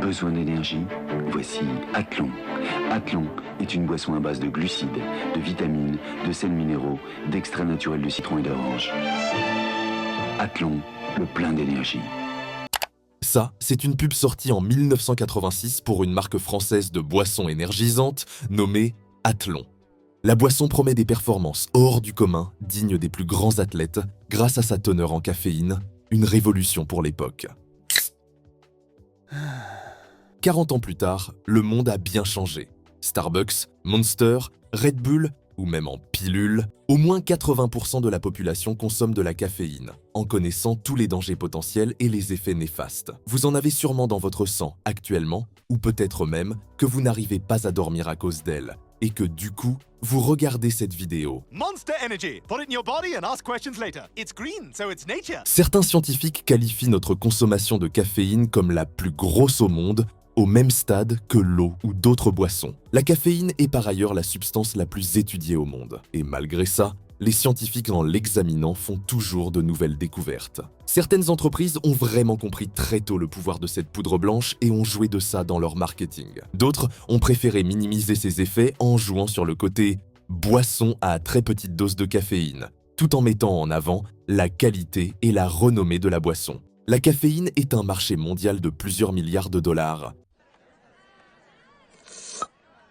Besoin d'énergie? Voici Athlon. Athlon est une boisson à base de glucides, de vitamines, de sels minéraux, d'extraits naturels de citron et d'orange. Athlon, le plein d'énergie. Ça, c'est une pub sortie en 1986 pour une marque française de boissons énergisantes nommée Athlon. La boisson promet des performances hors du commun, dignes des plus grands athlètes, grâce à sa teneur en caféine, une révolution pour l'époque. 40 ans plus tard, le monde a bien changé. Starbucks, Monster, Red Bull ou même en pilule, au moins 80% de la population consomme de la caféine, en connaissant tous les dangers potentiels et les effets néfastes. Vous en avez sûrement dans votre sang actuellement, ou peut-être même que vous n'arrivez pas à dormir à cause d'elle, et que du coup, vous regardez cette vidéo. Monster Energy. Put it in your body and ask questions later. It's green, so it's nature. Certains scientifiques qualifient notre consommation de caféine comme la plus grosse au monde, au même stade que l'eau ou d'autres boissons. La caféine est par ailleurs la substance la plus étudiée au monde. Et malgré ça, les scientifiques en l'examinant font toujours de nouvelles découvertes. Certaines entreprises ont vraiment compris très tôt le pouvoir de cette poudre blanche et ont joué de ça dans leur marketing. D'autres ont préféré minimiser ses effets en jouant sur le côté « boisson à très petite dose de caféine », tout en mettant en avant la qualité et la renommée de la boisson. La caféine est un marché mondial de plusieurs milliards de dollars.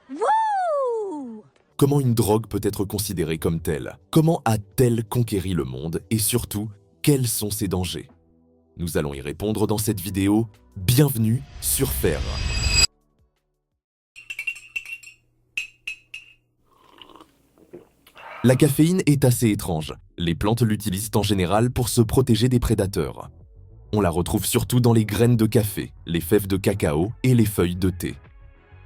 Wouh! Comment une drogue peut être considérée comme telle? Comment a-t-elle conquéri le monde? Et surtout, quels sont ses dangers? Nous allons y répondre dans cette vidéo. Bienvenue sur Fer. La caféine est assez étrange. Les plantes l'utilisent en général pour se protéger des prédateurs. On la retrouve surtout dans les graines de café, les fèves de cacao et les feuilles de thé.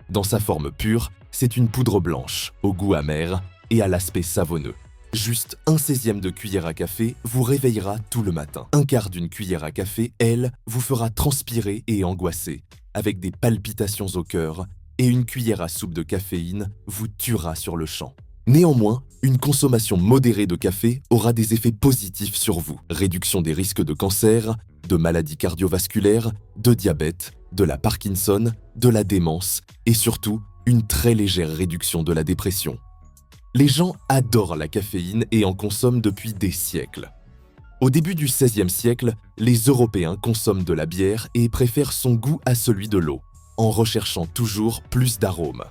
Dans sa forme pure, c'est une poudre blanche, au goût amer et à l'aspect savonneux. Juste 1/16 de cuillère à café vous réveillera tout le matin. 1/4 d'une cuillère à café, elle, vous fera transpirer et angoisser, avec des palpitations au cœur, et une cuillère à soupe de caféine vous tuera sur le champ. Néanmoins, une consommation modérée de café aura des effets positifs sur vous. Réduction des risques de cancer, de maladies cardiovasculaires, de diabète, de la Parkinson, de la démence et surtout une très légère réduction de la dépression. Les gens adorent la caféine et en consomment depuis des siècles. Au début du XVIe siècle, les Européens consomment de la bière et préfèrent son goût à celui de l'eau, en recherchant toujours plus d'arômes.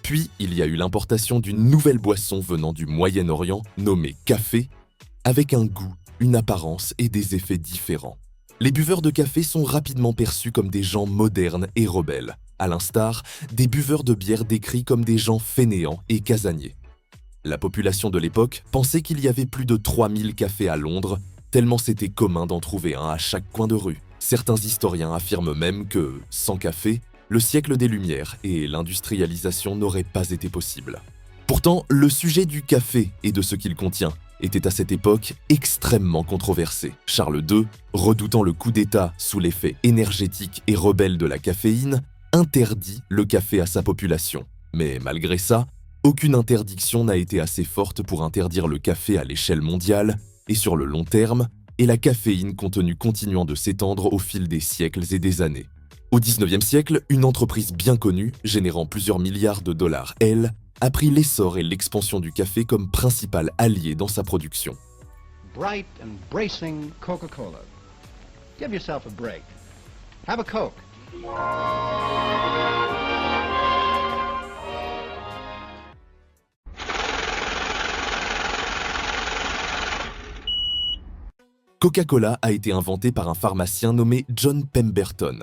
Puis, il y a eu l'importation d'une nouvelle boisson venant du Moyen-Orient nommée café, avec un goût, une apparence et des effets différents. Les buveurs de café sont rapidement perçus comme des gens modernes et rebelles, à l'instar des buveurs de bière décrits comme des gens fainéants et casaniers. La population de l'époque pensait qu'il y avait plus de 3000 cafés à Londres, tellement c'était commun d'en trouver un à chaque coin de rue. Certains historiens affirment même que, sans café, le siècle des Lumières et l'industrialisation n'auraient pas été possibles. Pourtant, le sujet du café et de ce qu'il contient était à cette époque extrêmement controversé. Charles II, redoutant le coup d'État sous l'effet énergétique et rebelle de la caféine, interdit le café à sa population. Mais malgré ça, aucune interdiction n'a été assez forte pour interdire le café à l'échelle mondiale et sur le long terme, et la caféine continue continuant de s'étendre au fil des siècles et des années. Au XIXe siècle, une entreprise bien connue, générant plusieurs milliards de dollars, elle, a pris l'essor et l'expansion du café comme principal allié dans sa production. Bright and bracing Coca-Cola. Give yourself a break. Have a Coke. Coca-Cola a été inventé par un pharmacien nommé John Pemberton.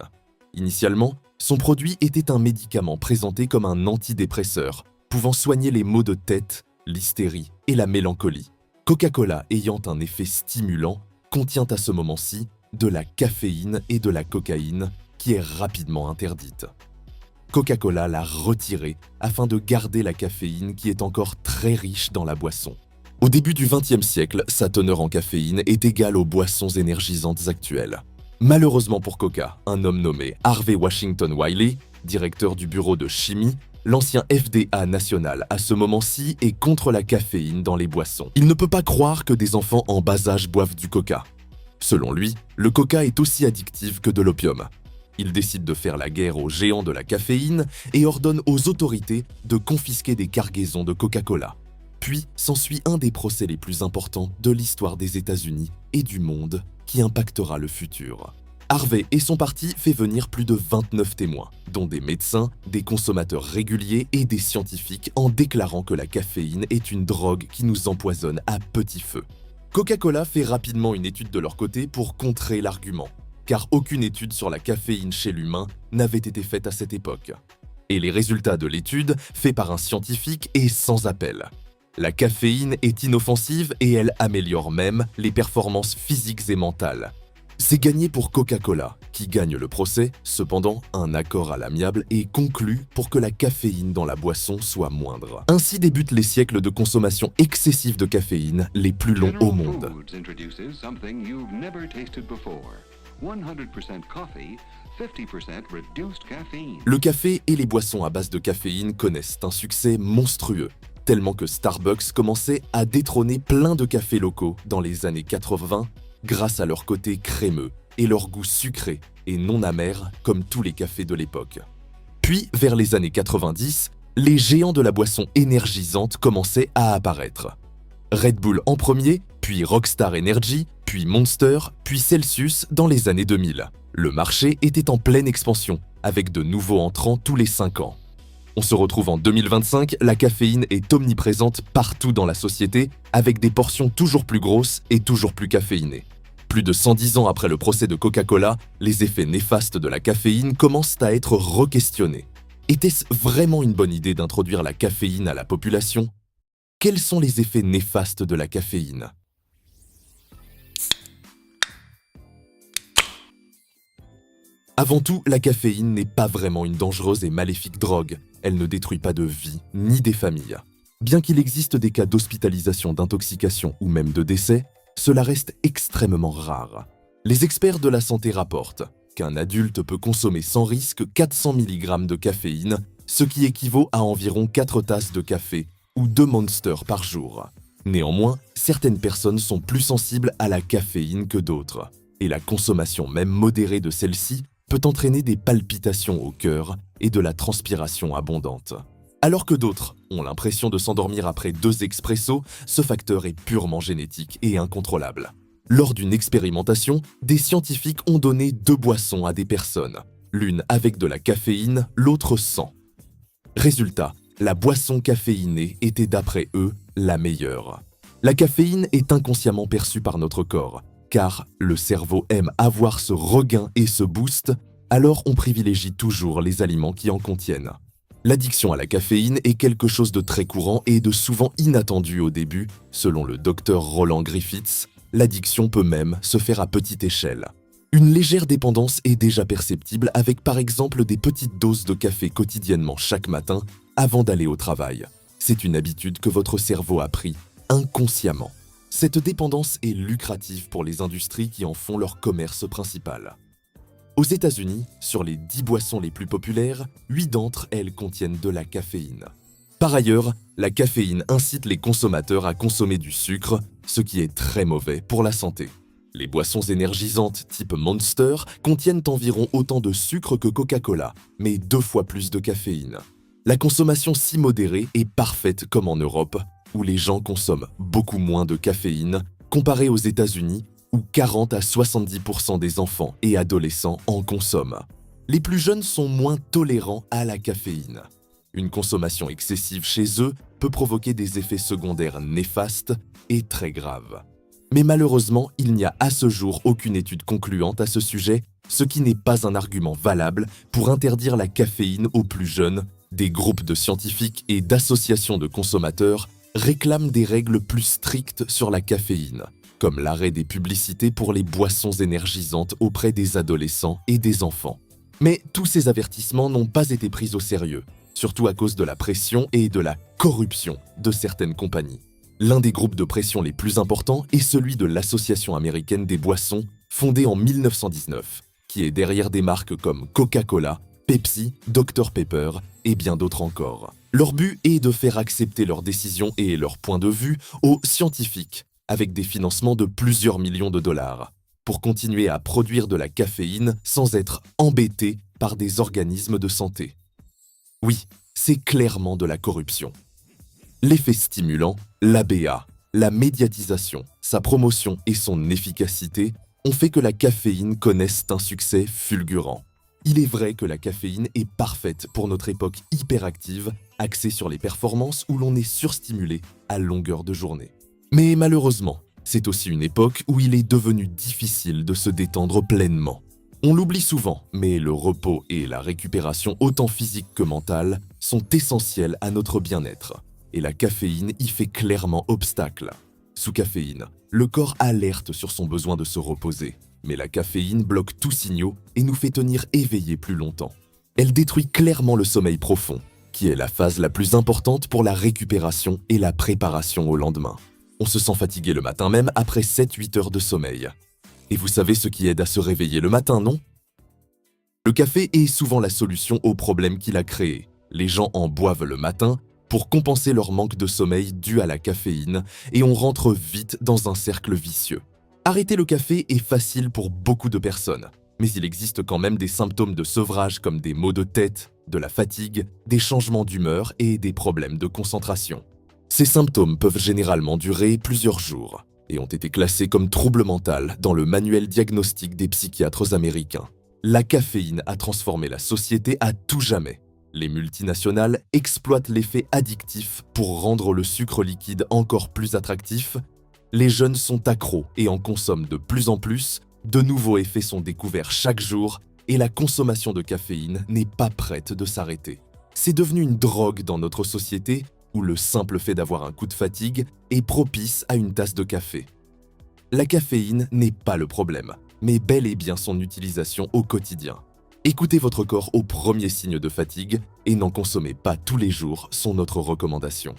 Initialement, son produit était un médicament présenté comme un antidépresseur, pouvant soigner les maux de tête, l'hystérie et la mélancolie. Coca-Cola ayant un effet stimulant, contient à ce moment-ci de la caféine et de la cocaïne qui est rapidement interdite. Coca-Cola l'a retirée afin de garder la caféine qui est encore très riche dans la boisson. Au début du XXe siècle, sa teneur en caféine est égale aux boissons énergisantes actuelles. Malheureusement pour Coca, un homme nommé Harvey Washington Wiley, directeur du bureau de chimie, l'ancien FDA national à ce moment-ci est contre la caféine dans les boissons. Il ne peut pas croire que des enfants en bas âge boivent du coca. Selon lui, le coca est aussi addictif que de l'opium. Il décide de faire la guerre aux géants de la caféine et ordonne aux autorités de confisquer des cargaisons de Coca-Cola. Puis s'ensuit un des procès les plus importants de l'histoire des États-Unis et du monde qui impactera le futur. Harvey et son parti fait venir plus de 29 témoins, dont des médecins, des consommateurs réguliers et des scientifiques en déclarant que la caféine est une drogue qui nous empoisonne à petit feu. Coca-Cola fait rapidement une étude de leur côté pour contrer l'argument, car aucune étude sur la caféine chez l'humain n'avait été faite à cette époque. Et les résultats de l'étude, faits par un scientifique, est sans appel. La caféine est inoffensive et elle améliore même les performances physiques et mentales. C'est gagné pour Coca-Cola, qui gagne le procès. Cependant, un accord à l'amiable est conclu pour que la caféine dans la boisson soit moindre. Ainsi débutent les siècles de consommation excessive de caféine, les plus longs au monde. 100% coffee, 50% reduced caffeine. Le café et les boissons à base de caféine connaissent un succès monstrueux, tellement que Starbucks commençait à détrôner plein de cafés locaux dans les années 80 grâce à leur côté crémeux et leur goût sucré et non amer comme tous les cafés de l'époque. Puis, vers les années 90, les géants de la boisson énergisante commençaient à apparaître. Red Bull en premier, puis Rockstar Energy, puis Monster, puis Celsius dans les années 2000. Le marché était en pleine expansion, avec de nouveaux entrants tous les 5 ans. On se retrouve en 2025, la caféine est omniprésente partout dans la société, avec des portions toujours plus grosses et toujours plus caféinées. Plus de 110 ans après le procès de Coca-Cola, les effets néfastes de la caféine commencent à être re-questionnés. Était-ce vraiment une bonne idée d'introduire la caféine à la population ? Quels sont les effets néfastes de la caféine ? Avant tout, la caféine n'est pas vraiment une dangereuse et maléfique drogue. Elle ne détruit pas de vie, ni des familles. Bien qu'il existe des cas d'hospitalisation, d'intoxication ou même de décès, cela reste extrêmement rare. Les experts de la santé rapportent qu'un adulte peut consommer sans risque 400 mg de caféine, ce qui équivaut à environ 4 tasses de café ou 2 Monsters par jour. Néanmoins, certaines personnes sont plus sensibles à la caféine que d'autres, et la consommation même modérée de celle-ci peut entraîner des palpitations au cœur et de la transpiration abondante. Alors que d'autres ont l'impression de s'endormir après 2 expressos, ce facteur est purement génétique et incontrôlable. Lors d'une expérimentation, des scientifiques ont donné 2 boissons à des personnes, l'une avec de la caféine, l'autre sans. Résultat, la boisson caféinée était d'après eux la meilleure. La caféine est inconsciemment perçue par notre corps, car le cerveau aime avoir ce regain et ce boost, alors on privilégie toujours les aliments qui en contiennent. L'addiction à la caféine est quelque chose de très courant et de souvent inattendu au début. Selon le docteur Roland Griffiths, l'addiction peut même se faire à petite échelle. Une légère dépendance est déjà perceptible avec par exemple des petites doses de café quotidiennement chaque matin avant d'aller au travail. C'est une habitude que votre cerveau a pris inconsciemment. Cette dépendance est lucrative pour les industries qui en font leur commerce principal. Aux États-Unis, sur les 10 boissons les plus populaires, 8 d'entre elles contiennent de la caféine. Par ailleurs, la caféine incite les consommateurs à consommer du sucre, ce qui est très mauvais pour la santé. Les boissons énergisantes type Monster contiennent environ autant de sucre que Coca-Cola, mais 2 fois plus de caféine. La consommation si modérée est parfaite comme en Europe, où les gens consomment beaucoup moins de caféine, comparé aux États-Unis, où 40 à 70% des enfants et adolescents en consomment. Les plus jeunes sont moins tolérants à la caféine. Une consommation excessive chez eux peut provoquer des effets secondaires néfastes et très graves. Mais malheureusement, il n'y a à ce jour aucune étude concluante à ce sujet, ce qui n'est pas un argument valable pour interdire la caféine aux plus jeunes. Des groupes de scientifiques et d'associations de consommateurs réclament des règles plus strictes sur la caféine, comme l'arrêt des publicités pour les boissons énergisantes auprès des adolescents et des enfants. Mais tous ces avertissements n'ont pas été pris au sérieux, surtout à cause de la pression et de la corruption de certaines compagnies. L'un des groupes de pression les plus importants est celui de l'Association américaine des boissons, fondée en 1919, qui est derrière des marques comme Coca-Cola, Pepsi, Dr Pepper et bien d'autres encore. Leur but est de faire accepter leurs décisions et leurs points de vue aux scientifiques, avec des financements de plusieurs millions de dollars. pour continuer à produire de la caféine sans être embêté par des organismes de santé. Oui, c'est clairement de la corruption. L'effet stimulant, l'ABA, la médiatisation, sa promotion et son efficacité ont fait que la caféine connaisse un succès fulgurant. Il est vrai que la caféine est parfaite pour notre époque hyperactive, axée sur les performances où l'on est surstimulé à longueur de journée. Mais malheureusement, c'est aussi une époque où il est devenu difficile de se détendre pleinement. On l'oublie souvent, mais le repos et la récupération autant physique que mentale sont essentiels à notre bien-être. Et la caféine y fait clairement obstacle. Sous caféine, le corps alerte sur son besoin de se reposer. Mais la caféine bloque tous signaux et nous fait tenir éveillés plus longtemps. Elle détruit clairement le sommeil profond, qui est la phase la plus importante pour la récupération et la préparation au lendemain. On se sent fatigué le matin même après 7-8 heures de sommeil. Et vous savez ce qui aide à se réveiller le matin, non? Le café est souvent la solution au problème qu'il a créé. Les gens en boivent le matin pour compenser leur manque de sommeil dû à la caféine et on rentre vite dans un cercle vicieux. Arrêter le café est facile pour beaucoup de personnes, mais il existe quand même des symptômes de sevrage comme des maux de tête, de la fatigue, des changements d'humeur et des problèmes de concentration. Ces symptômes peuvent généralement durer plusieurs jours et ont été classés comme troubles mentaux dans le manuel diagnostique des psychiatres américains. La caféine a transformé la société à tout jamais. Les multinationales exploitent l'effet addictif pour rendre le sucre liquide encore plus attractif. Les jeunes sont accros et en consomment de plus en plus, de nouveaux effets sont découverts chaque jour et la consommation de caféine n'est pas prête de s'arrêter. C'est devenu une drogue dans notre société où le simple fait d'avoir un coup de fatigue est propice à une tasse de café. La caféine n'est pas le problème, mais bel et bien son utilisation au quotidien. Écoutez votre corps au premier signe de fatigue et n'en consommez pas tous les jours, sont notre recommandation.